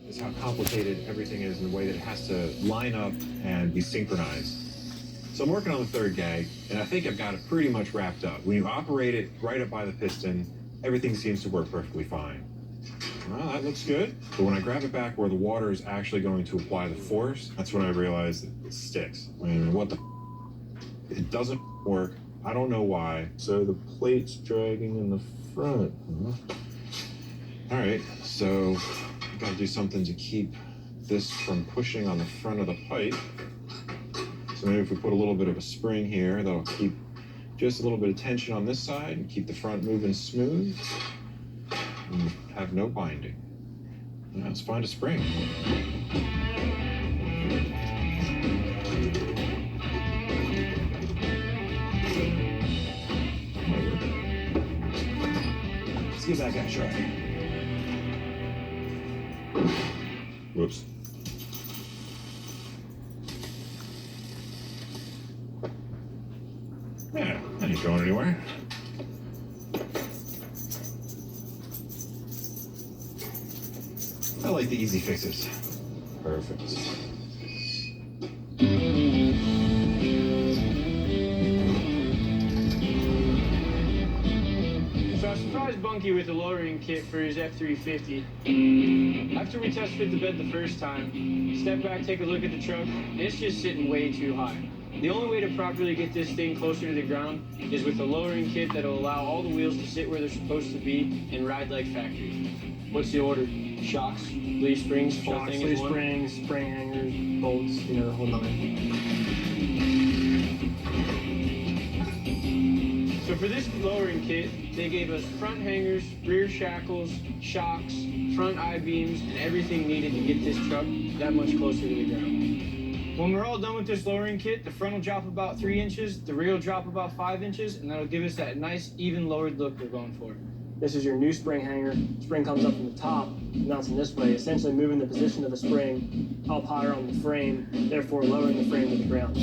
is how complicated everything is in the way that it has to line up and be synchronized. So I'm working on the third gag, and I think I've got it pretty much wrapped up. When you operate it right up by the piston, everything seems to work perfectly fine. Well, that looks good. But when I grab it back where the water is actually going to apply the force, that's when I realize it sticks. I mean, what the It doesn't work. I don't know why. So the plate's dragging in the front. All right, so I've got to do something to keep this from pushing on the front of the pipe. So maybe if we put a little bit of a spring here, that'll keep just a little bit of tension on this side and keep the front moving smooth and have no binding. Now let's find a spring. Let's give that guy a try. Whoops. Yeah, that ain't going anywhere. I like the easy fixes. Perfect. So I surprised Bunky with a lowering kit for his F350. After we test fit the bed the first time, step back, take a look at the truck, and it's just sitting way too high. The only way to properly get this thing closer to the ground is with a lowering kit that'll allow all the wheels to sit where they're supposed to be and ride like factory. What's the order? Shocks, leaf springs, whole Shocks, thing leaf is one? springs, spring hangers, bolts, the whole nine. So for this lowering kit, they gave us front hangers, rear shackles, shocks, front I-beams, and everything needed to get this truck that much closer to the ground. When we're all done with this lowering kit, the front will drop about 3 inches, the rear will drop about 5 inches, and that'll give us that nice, even lowered look we're going for. This is your new spring hanger. Spring comes up from the top, mounts in this way, essentially moving the position of the spring up higher on the frame, therefore lowering the frame to the ground.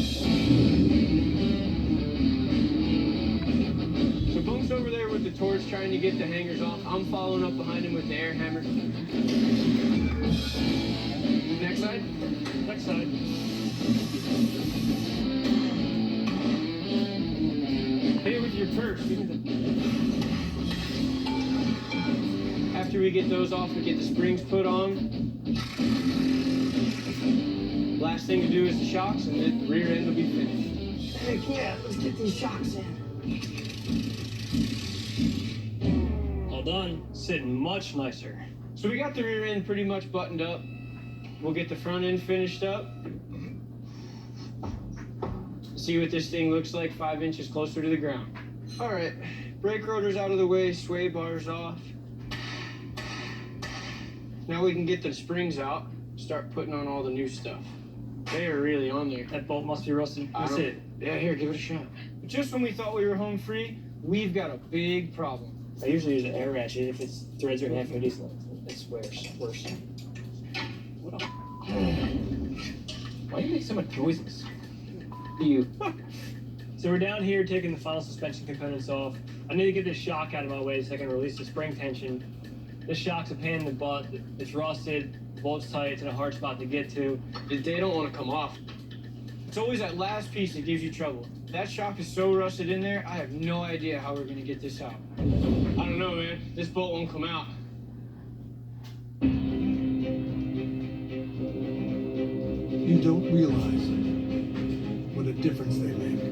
So Bunk's over there with the torch trying to get the hangers off. I'm following up behind him with the air hammer. Next side? Next side. Hit it with your purse. After we get those off, we get the springs put on. Last thing to do is the shocks, and then the rear end will be finished. Heck yeah, let's get these shocks in. All done. Sitting much nicer. So we got the rear end pretty much buttoned up. We'll get the front end finished up. See what this thing looks like 5 inches closer to the ground. All right, brake rotor's out of the way, sway bars off. Now we can get the springs out, start putting on all the new stuff. They are really on there. That bolt must be rusted. That's it. Yeah, here, give it a shot. But just when we thought we were home free, we've got a big problem. I usually use an air ratchet if its threads are half inches. It's worse. What up? Why do you make so much noises? You. So we're down here taking the final suspension components off. I need to get this shock out of my way so I can release the spring tension. This shock's a pain in the butt. It's rusted, the bolt's tight, it's in a hard spot to get to. They don't want to come off. It's always that last piece that gives you trouble. That shock is so rusted in there, I have no idea how we're going to get this out. I don't know, man. This bolt won't come out. You don't realize what a difference they make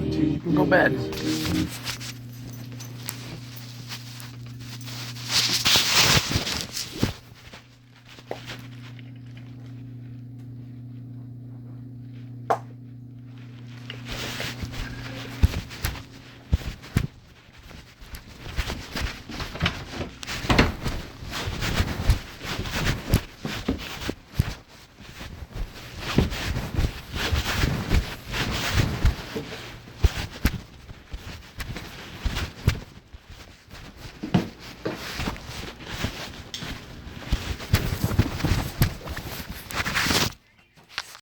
until you Not bad. realize